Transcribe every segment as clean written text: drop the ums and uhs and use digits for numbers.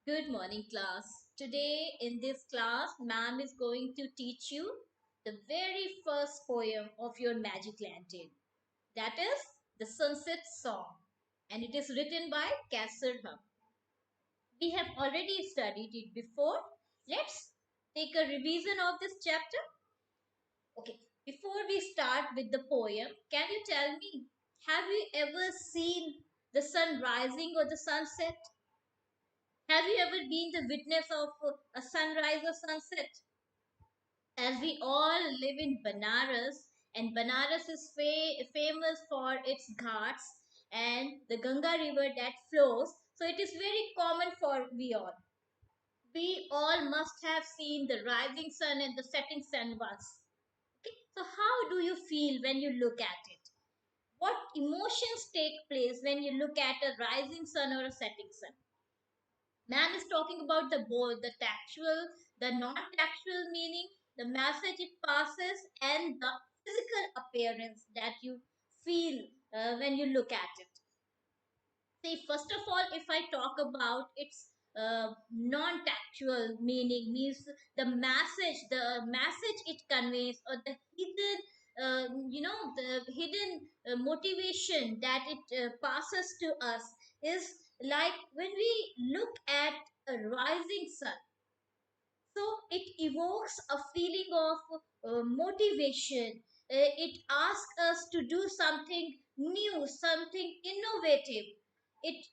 Good morning, class. Today in this class, ma'am is going to teach you the very first poem of your magic lantern. That is the Sunset Song, and it is written by Casser Hum. We have already studied it before. Let's take a revision of this chapter. Okay, before we start with the poem, can you tell me, have you ever seen the sun rising or the sunset? Have you ever been the witness of a sunrise or sunset? As we all live in Banaras, and Banaras is famous for its ghats and the Ganga river that flows, so it is very common for we all. We all must have seen the rising sun and the setting sun once. Okay, so how do you feel when you look at it? What emotions take place when you look at a rising sun or a setting sun? Man is talking about the both, the tactual, the non-tactual meaning, the message it passes, and the physical appearance that you feel when you look at it. See, first of all, if I talk about its non-tactual meaning, means the message it conveys, or the hidden, the hidden motivation that it passes to us is like when we look at a rising sun, so it evokes a feeling of motivation. It asks us to do something new, something innovative. It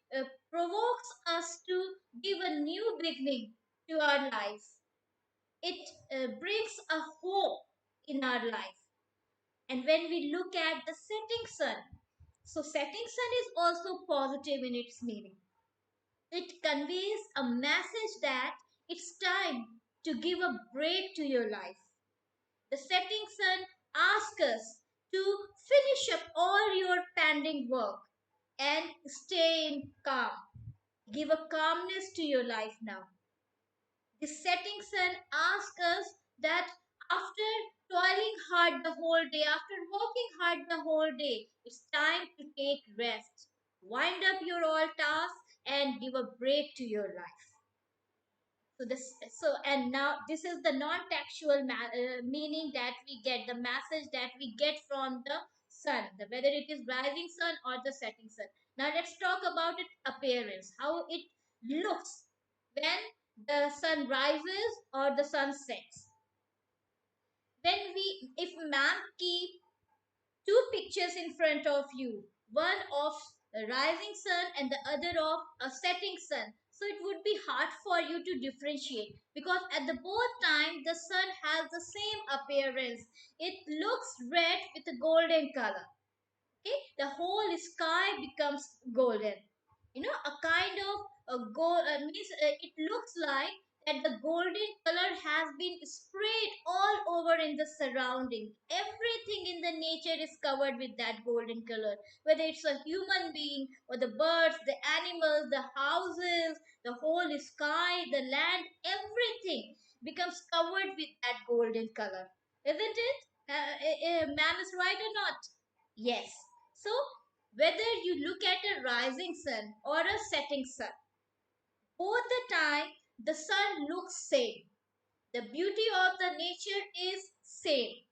provokes us to give a new beginning to our life. It brings a hope in our life. And when we look at the setting sun, so setting sun is also positive in its meaning. It conveys a message that it's time to give a break to your life. The setting sun asks us to finish up all your pending work and stay in calm. Give a calmness to your life now. The setting sun asks us that after toiling hard the whole day, after working hard the whole day, it's time to take rest. Wind up your all tasks and give a break to your life. And now this is the non-textual meaning that we get, the message that we get from the sun, whether it is rising sun or the setting sun. Now let's talk about its appearance, how it looks when the sun rises or the sun sets. When we, if ma'am keep two pictures in front of you, one of a rising sun and the other of a setting sun, so it would be hard for you to differentiate, because at the both time the sun has the same appearance. It looks red with a golden color. Okay, the whole sky becomes golden, a kind of a gold, means it looks like that the golden color has been sprayed all over in the surrounding. Everything in the nature is covered with that golden color, whether it's a human being or the birds, the animals, the houses, the whole sky, the land, everything becomes covered with that golden color, isn't it? Ma'am is right or not? Yes. So, whether you look at a rising sun or a setting sun, both the time the sun looks same. The beauty of the nature is same.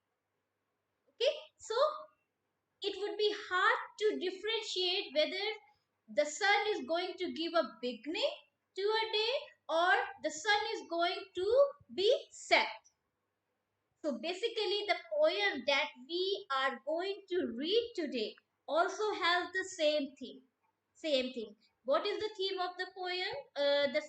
Okay? So, it would be hard to differentiate whether the sun is going to give a beginning to a day or the sun is going to be set. So basically, the poem that we are going to read today also has the same theme. Same thing. What is the theme of the poem? The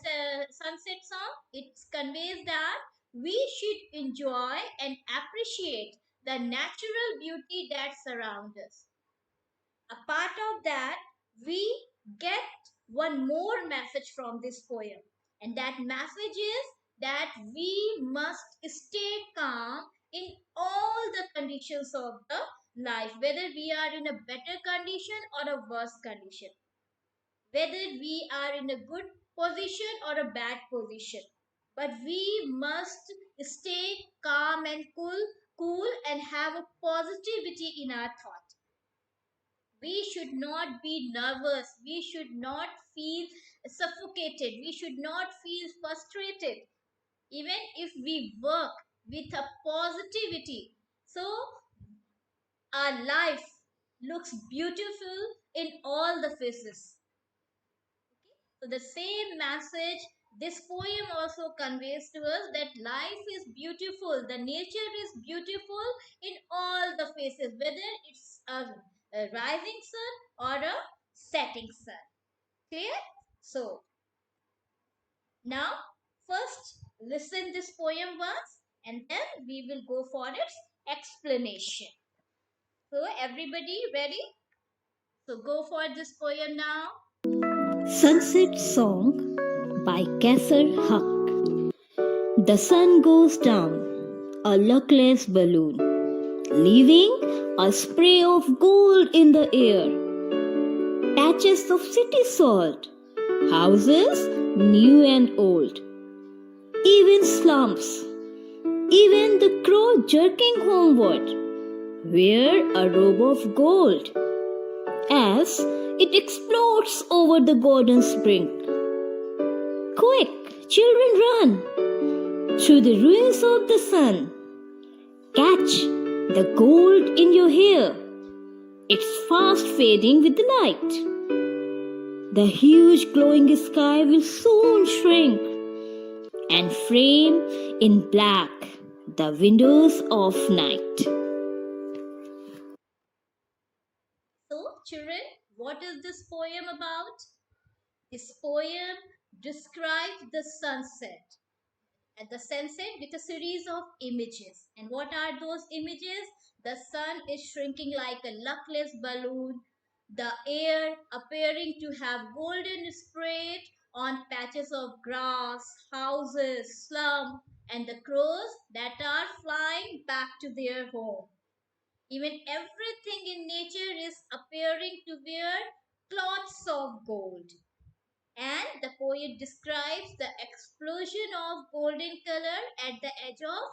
sunset song. It conveys that we should enjoy and appreciate the natural beauty that surrounds us. A part of that, we get one more message from this poem, and that message is that we must stay calm in all the conditions of the life, whether we are in a better condition or a worse condition, whether we are in a good position or a bad position, but we must stay calm and cool and have a positivity in our thought. We should not be nervous. We should not feel suffocated. We should not feel frustrated, even if we work with a positivity. So our life looks beautiful in all the faces. So the same message this poem also conveys to us, that life is beautiful, the nature is beautiful in all the faces, whether it's a rising sun or a setting sun. Clear? So now first listen this poem once, and then we will go for its explanation. So everybody ready? So go for this poem now. Sunset Song by Kasser Huck. The sun goes down, a luckless balloon, leaving a spray of gold in the air. Patches of city salt, houses new and old, even slums, even the crow jerking homeward, wear a robe of gold as it explodes over the garden's brink. Quick, children, run through the ruins of the sun. Catch the gold in your hair. It's fast fading with the light. The huge glowing sky will soon shrink and frame in black the windows of night. So, children, what is this poem about? This poem describes the sunset, at the sunset with a series of images. And what are those images? The sun is shrinking like a luckless balloon, the air appearing to have golden spray on patches of grass, houses, slum, and the crows that are flying back to their home. Even everything in nature is appearing to wear cloths of gold. And the poet describes the explosion of golden color at the edge of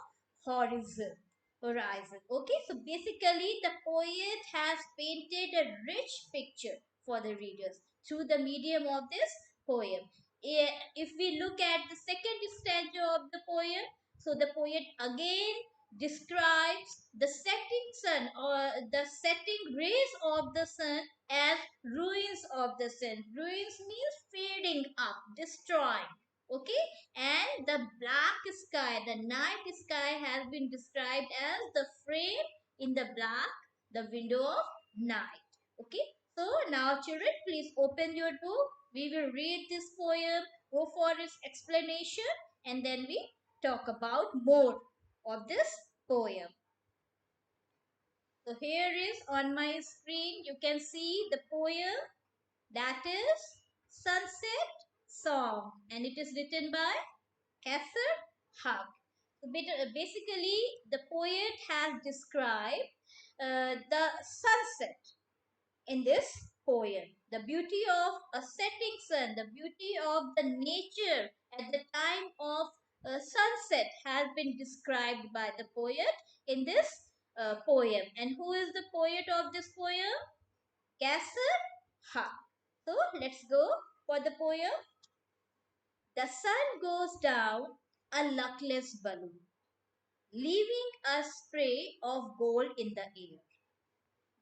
horizon. Okay, so basically the poet has painted a rich picture for the readers through the medium of this poem. If we look at the second stanza of the poem, so the poet again describes the setting sun, or the setting rays of the sun, as ruins of the sun. Ruins means fading up, destroying. Okay, and the black sky, the night sky, has been described as the frame in the black, the window of night. Okay, so now children, please open your book. We will read this poem, go for its explanation, and then we talk about more of this poem. So here is on my screen, you can see the poem, that is Sunset Song, and it is written by Kasser Huck. So basically, the poet has described the sunset in this poem. The beauty of a setting sun, the beauty of the nature at the time of sunset has been described by the poet in this poem. And who is the poet of this poem? Kasser Huck. So let's go for the poem. The sun goes down, a luckless balloon, leaving a spray of gold in the air.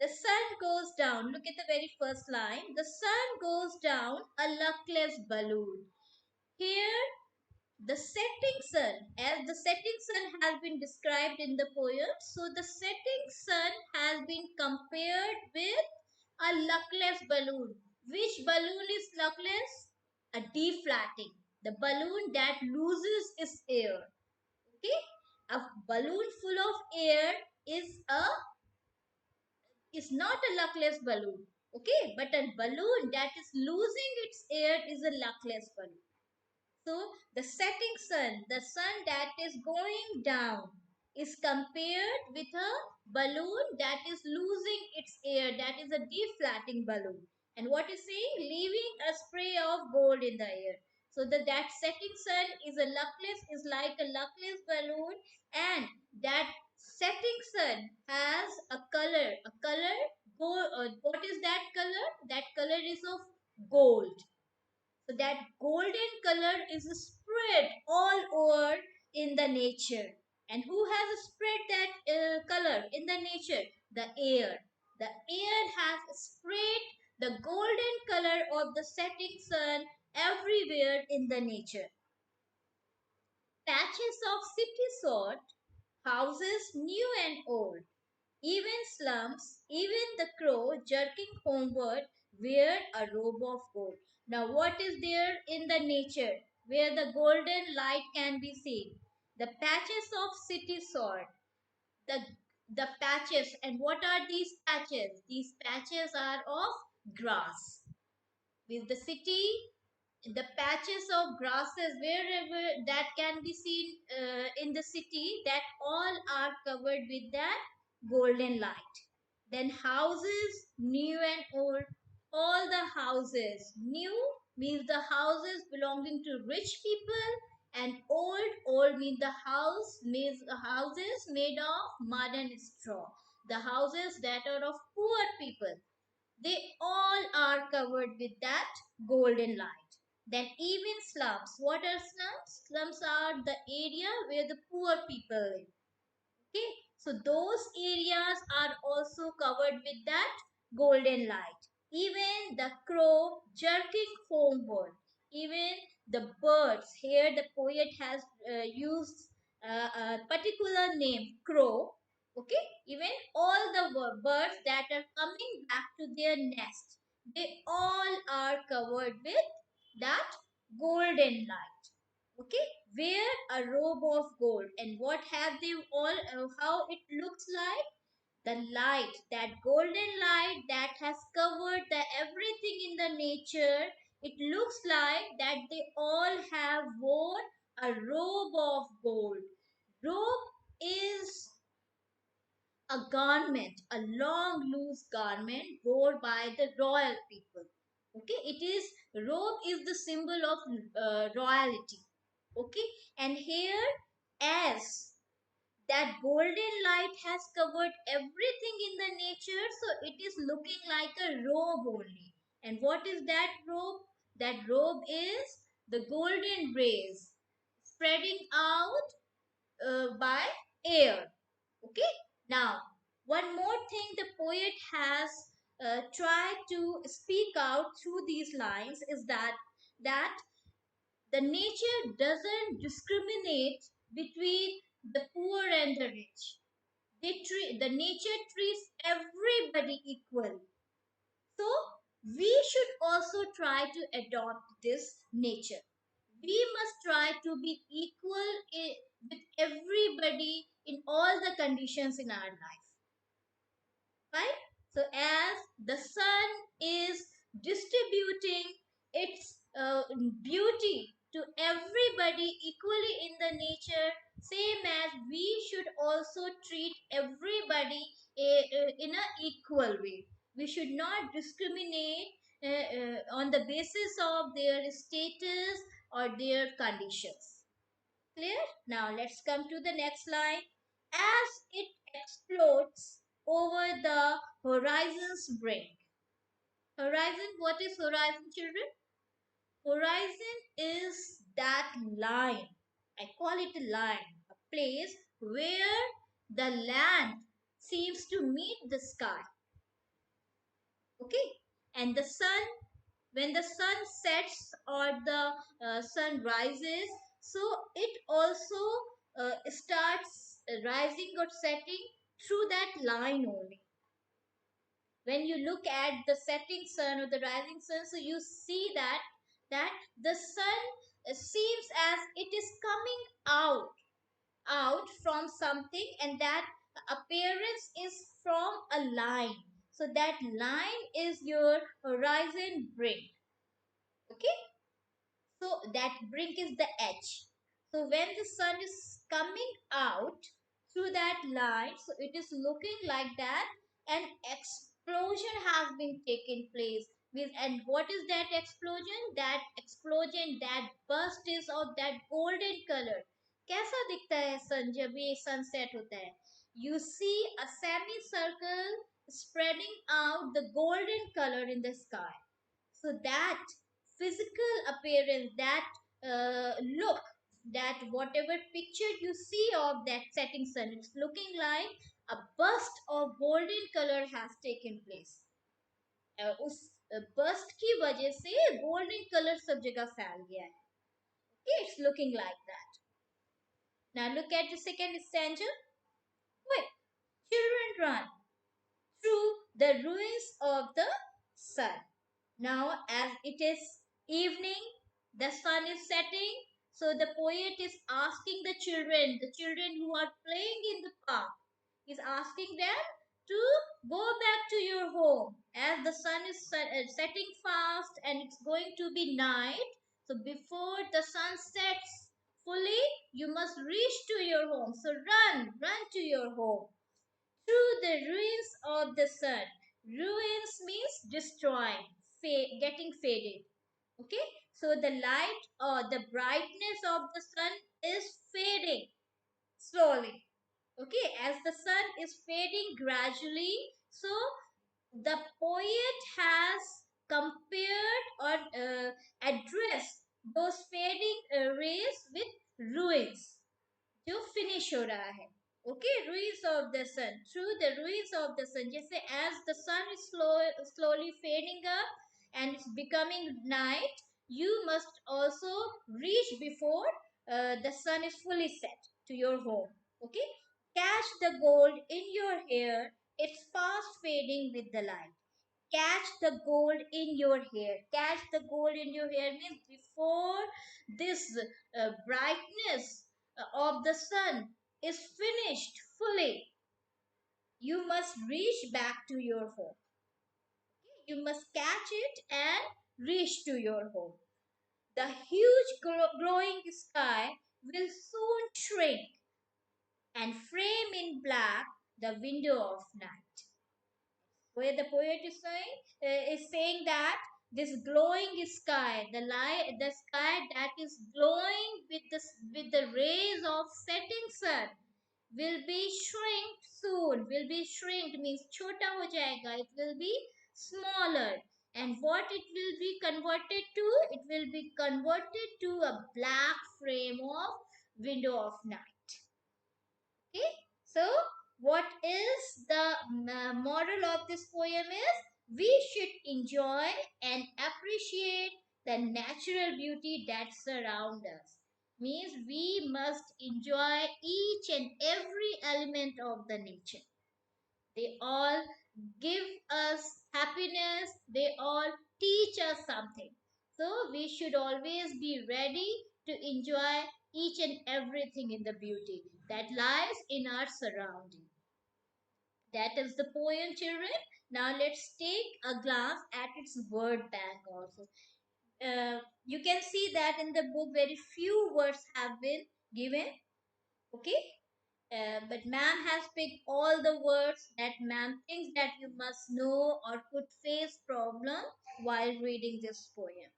The sun goes down. Look at the very first line. The sun goes down, a luckless balloon. Here, the setting sun, as the setting sun has been described in the poem, so the setting sun has been compared with a luckless balloon. Which balloon is luckless? A deflating. The balloon that loses its air. Okay? A balloon full of air is a is not a luckless balloon. Okay? But a balloon that is losing its air is a luckless balloon. So the setting sun, the sun that is going down, is compared with a balloon that is losing its air, that is a deflating balloon. And what is saying? Leaving a spray of gold in the air. So that setting sun is like a luckless balloon, and that setting sun has a color. A color gold. What is that color? That color is of gold. So that golden color is spread all over in the nature. And who has spread that color in the nature? The air. The air has spread the golden color of the setting sun everywhere in the nature. Patches of city sort, houses new and old, even slums, even the crow jerking homeward wear a robe of gold. Now, what is there in the nature where the golden light can be seen? The patches of city sort, the the patches, and what are these patches? These patches are of grass. With the city, the patches of grasses wherever that can be seen in the city, that all are covered with that golden light. Then houses new and old, all the houses new means the houses belonging to rich people, and old means the house means the houses made of mud and straw, the houses that are of poor people, they all are covered with that golden light. Then even slums. What are slums? Slums are the area where the poor people live. Okay, so those areas are also covered with that golden light. Even the crow jerking homeward, even the birds. Here, the poet has used a particular name, crow. Okay, even all the birds that are coming back to their nest, they all are covered with that golden light. Okay, wear a robe of gold. And what have they all, how it looks like? The light, that golden light that has covered the everything in the nature, it looks like that they all have worn a robe of gold. Robe is a garment, a long loose garment worn by the royal people. Okay, it is, robe is the symbol of royalty. Okay, and here, as that golden light has covered everything in the nature, so it is looking like a robe only. And what is that robe? That robe is the golden rays spreading out by air. Okay, now one more thing the poet has tried to speak out through these lines is that the nature doesn't discriminate between the poor and the rich. The nature treats everybody equally. So we should also try to adopt this nature. We must try to be equal with everybody in all the conditions in our life. Right? So as the sun is distributing its beauty to everybody equally in the nature, same as we should also treat everybody in an equal way. We should not discriminate on the basis of their status or their conditions. Clear? Now let's come to the next line. As it explodes over the horizon's brink. Horizon, what is horizon, children? Horizon is that line. I call it a line, a place where the land seems to meet the sky. Okay? And the sun, when the sun sets or the sun rises, so it also starts rising or setting through that line only. When you look at the setting sun or the rising sun, so you see that the sun seems as it is coming out from something, and that appearance is from a line. So that line is your horizon brink. Okay, so that brink is the edge. So when the sun is coming out through that line, so it is looking like that an explosion has been taken place. And what is that explosion? That explosion, that burst is of that golden color. कैसा दिखता है सन जब ये sunset होता है? You see a semicircle spreading out the golden color in the sky. So that physical appearance, that look, that whatever picture you see of that setting sun, it's looking like a burst of golden color has taken place. उस bast की वजह से golden colour सब जगह फैल गया है. Okay, it's looking like that. Now look at the second stanza. Quick, children run through the ruins of the sun. Now, as it is evening, the sun is setting, so the poet is asking the children who are playing in the park, is asking them to go back to your home as the sun is setting fast and it's going to be night. So, before the sun sets fully, you must reach to your home. So, run to your home through the ruins of the sun. Ruins means destroying, getting faded. Okay, so the light or the brightness of the sun is fading slowly. Okay, as the sun is fading gradually, so the poet has compared or addressed those fading rays with ruins. जो finish हो रहा है. Okay, ruins of the sun, through the ruins of the sun, जैसे as the sun is slowly fading up and it's becoming night, you must also reach before the sun is fully set to your home. Okay, catch the gold in your hair, it's fast fading with the light. Catch the gold in your hair. Catch the gold in your hair means before this brightness of the sun is finished fully, you must reach back to your home. You must catch it and reach to your home. The huge glowing sky will soon shrink and frame in black the window of night. Where the poet is saying that this glowing sky, the sky that is glowing with the rays of setting sun, will be shrinked soon. Will be shrinked means chota ho jayega. It will be smaller. And what it will be converted to? It will be converted to a black frame of window of night. Okay, so what is the moral of this poem is we should enjoy and appreciate the natural beauty that surrounds us. Means we must enjoy each and every element of the nature. They all give us happiness, they all teach us something. So we should always be ready to enjoy each and everything in the beauty that lies in our surrounding. That is the poem, children. Now let's take a glance at its word bank also. You can see that in the book very few words have been given. Okay, but ma'am has picked all the words that ma'am thinks that you must know or could face problem while reading this poem.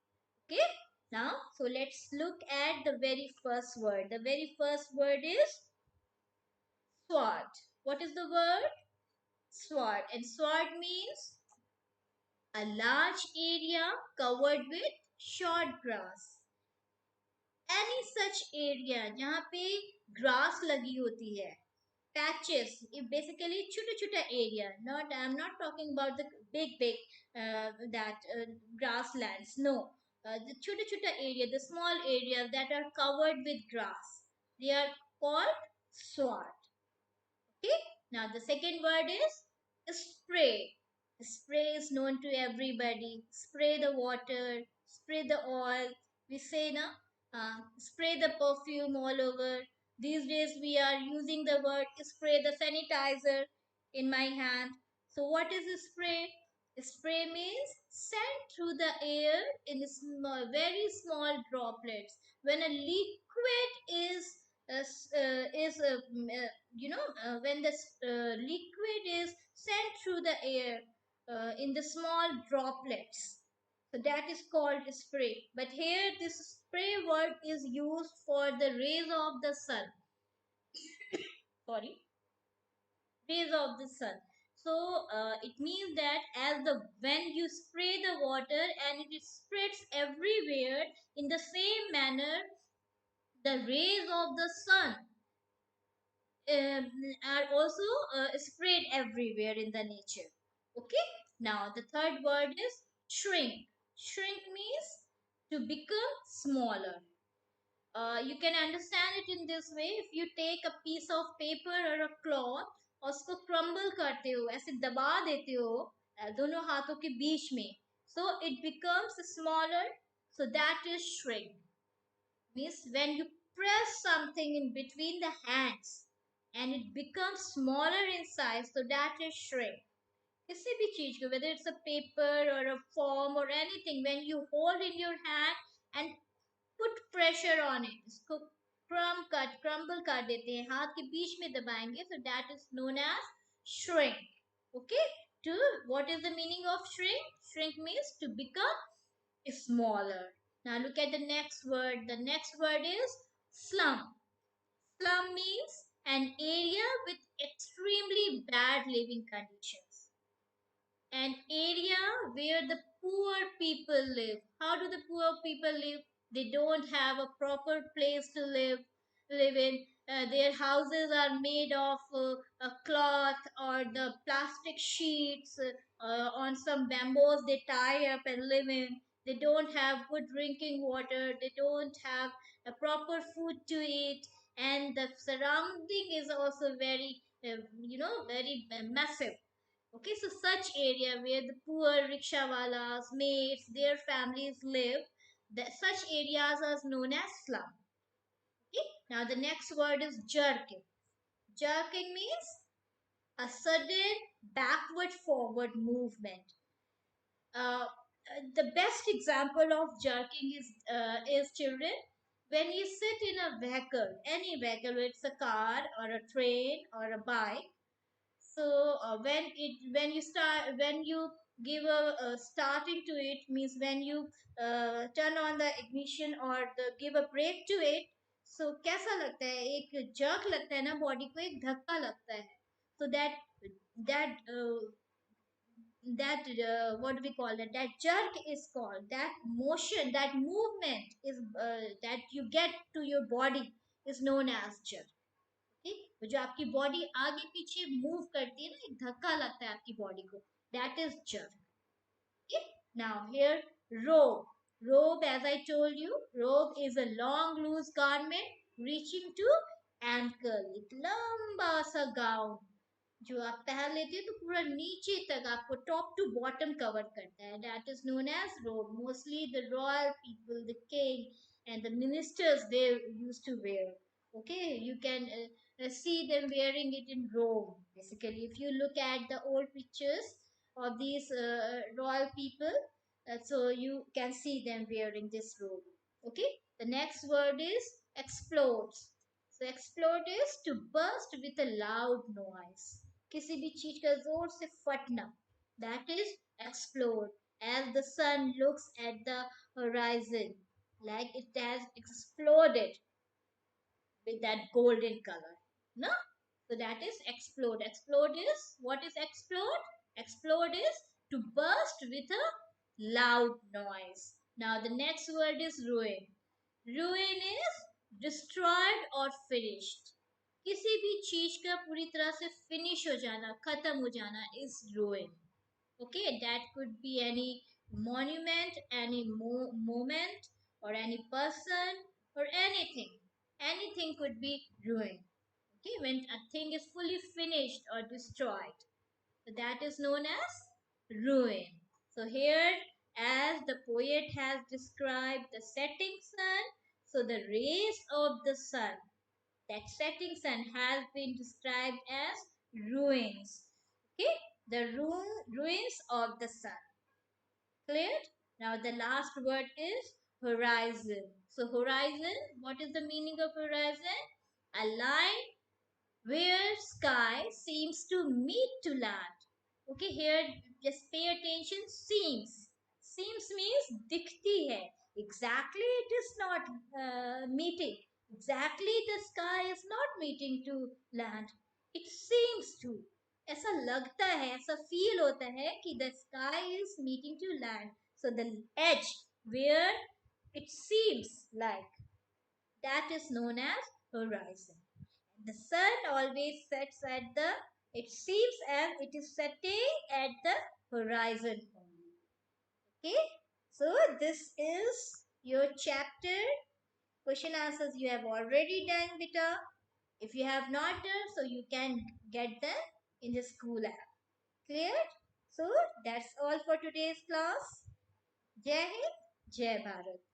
Okay, now so let's look at the very first word. The very first word is sword. What is the word? Sword. And sword means a large area covered with short grass. Any such area जहाँ पे grass लगी होती है, patches, basically छोटा छोटा area. Not, I'm not talking about the big that grasslands. No, the छोटा छोटा area, the small areas that are covered with grass, they are called sward. Okay. Now the second word is spray. Spray is known to everybody. Spray the water, spray the oil. We say na, spray the perfume all over. These days we are using the word spray the sanitizer in my hand. So what is a spray? Spray means sent through the air in small, very small droplets. When a liquid is when the liquid is sent through the air in the small droplets, so that is called spray. But here this spray word is used for the rays of the sun. Sorry, rays of the sun. So it means that as the when you spray the water and it spreads everywhere in the same manner, the rays of the sun um, are also spread everywhere in the nature. Okay. Now the third word is shrink. Shrink means to become smaller. You can understand it in this way. If you take a piece of paper or a cloth और उसको crumble करते हो, ऐसे दबा देते हो दोनों हाथों के बीच में, so it becomes smaller. So that is shrink. Means when you press something in between the hands and it becomes smaller in size, so that is shrink. किसी भी चीज को, whether it's a paper or a form or anything, when you hold in your hand and put pressure on it, इसको crumble कर देते हैं, हाथ के बीच में दबाएंगे, so that is known as shrink. Okay. To what is the meaning of shrink? Shrink means to become smaller. Now look at the next word. The next word is slum. Slum means an area with extremely bad living conditions. An area where the poor people live. How do the poor people live? They don't have a proper place to live in. Their houses are made of a cloth or the plastic sheets. On some bamboos they tie up and live in. They don't have good drinking water. They don't have a proper food to eat, and the surrounding is also very, very massive. Okay, so such area where the poor rickshawalas, maids, their families live, such areas are known as slum. Okay, now the next word is jerking. Jerking means a sudden backward forward movement. The best example of jerking is children when you sit in a vehicle, any vehicle, it's a car or a train or a bike. So when you give a starting to it, means when you turn on the ignition or give a brake to it, so कैसा लगता है, एक jerk लगता है ना, body को एक धक्का लगता है. So that what do we call it, that jerk is called, that motion, that movement is that you get to your body is known as jerk. ठीक, वो जो आपकी बॉडी आगे पीछे मूव करती है ना, एक धक्का लगता है आपकी बॉडी को, that is jerk. Okay. Now here, robe. Robe, as I told you, robe is a long loose garment reaching to ankle. एक लंबा सा गाउन जो आप पहन लेते हैं तो पूरा नीचे तक आपको टॉप टू बॉटम कवर करता है. That is known as robe. Mostly the royal people, the king and the ministers, they used to wear. Okay, you can see them wearing it in Rome. Basically, if you look at the old pictures of these royal people, so you can see them wearing this robe. Okay, the next word is explodes. So explode is to burst with a loud noise. किसी भी चीज का जोर से फटना, that is explode. As the sun looks at the horizon, like it has exploded with that golden color. No? So that is explode. Explode is, what is explode? Explode is to burst with a loud noise. Now the next word is ruin. Ruin is destroyed or finished. किसी भी चीज का पूरी तरह से finish हो जाना, खत्म हो जाना is ruin. Okay, that could be any monument, any moment, or any person, or anything. Anything could be ruined. Okay, when a thing is fully finished or destroyed, so that is known as ruin. So here, as the poet has described the setting sun, so the rays of the sun, that setting sun has been described as ruins. Okay, the ruins of the sun. Clear? Now the last word is horizon. So horizon, what is the meaning of horizon? A line where sky seems to meet to land. Okay, here just pay attention. Seems. Seems means dikhti hai. Exactly, it is not meeting. Exactly, the sky is not meeting to land. It seems to. ऐसा लगता है, ऐसा feel होता है कि the sky is meeting to land. So the edge where it seems like, that is known as horizon. The sun always sets at the, it seems as it is setting at the horizon only. Okay, so this is your chapter. Question answers you have already done, beta. If you have not done, so you can get them in the school app. Clear? So that's all for today's class. Jai Hind, Jai Bharat.